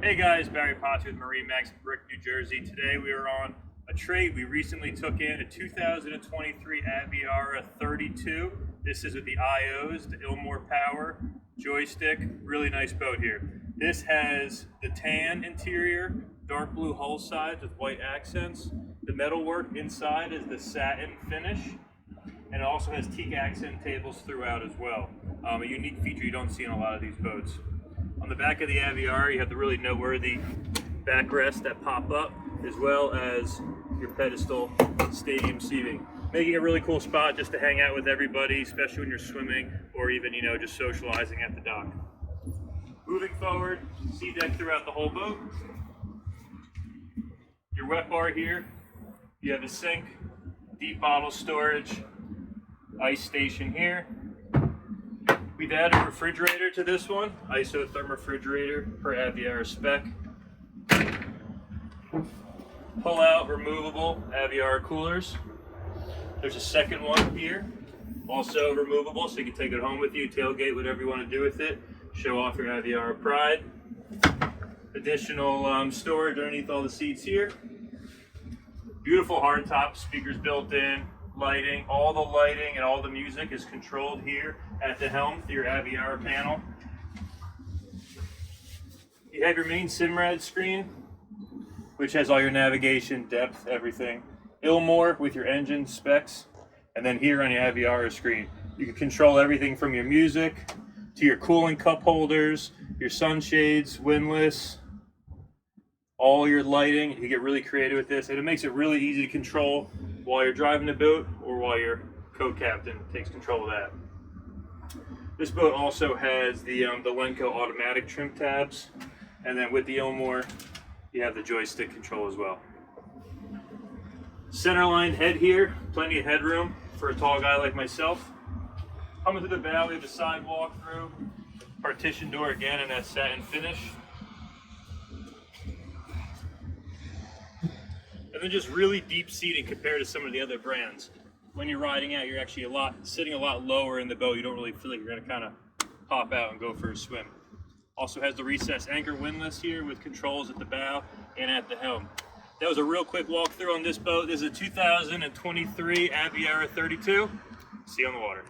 Hey guys, Barry Potts with MarineMax in Brick, New Jersey. Today we are on a trade. We recently took in a 2023 Aviara 32. This is with the IOs, the Ilmore Power joystick. Really nice boat here. This has the tan interior, dark blue hull sides with white accents. The metalwork inside is the satin finish, and it also has teak accent tables throughout as well. A unique feature you don't see in a lot of these boats. On the back of the Aviara, you have the really noteworthy backrests that pop up, as well as your pedestal stadium seating, making a really cool spot just to hang out with everybody, especially when you're swimming or even, just socializing at the dock. Moving forward, sea deck throughout the whole boat. Your wet bar here. You have a sink, deep bottle storage, ice station here. We've added a refrigerator to this one, isotherm refrigerator per Aviara spec. Pull out removable Aviara coolers. There's a second one here, also removable, so you can take it home with you, tailgate, whatever you want to do with it. Show off your Aviara pride. Additional storage underneath all the seats here. Beautiful hardtop, speakers built in. Lighting, all the lighting and all the music is controlled here at the helm through your Aviara panel. You have your main Simrad screen, which has all your navigation, depth, everything. Ilmore with your engine specs, and then here on your Aviara screen, you can control everything from your music to your cooling cup holders, your sunshades, windlass, all your lighting. You can get really creative with this, and it makes it really easy to control while you're driving the boat or while your co-captain takes control of that. This boat also has the Lenco automatic trim tabs, and then with the Ilmore, you have the joystick control as well. Centerline head here, plenty of headroom for a tall guy like myself. Coming through the bow, we have a sidewalk through, partition door again in that satin finish. And then just really deep seating compared to some of the other brands. When you're riding out, you're actually sitting a lot lower in the boat. You don't really feel like you're gonna kind of pop out and go for a swim. Also has the recessed anchor windlass here with controls at the bow and at the helm. That was a real quick walkthrough on this boat. This is a 2023 Aviara 32. See you on the water.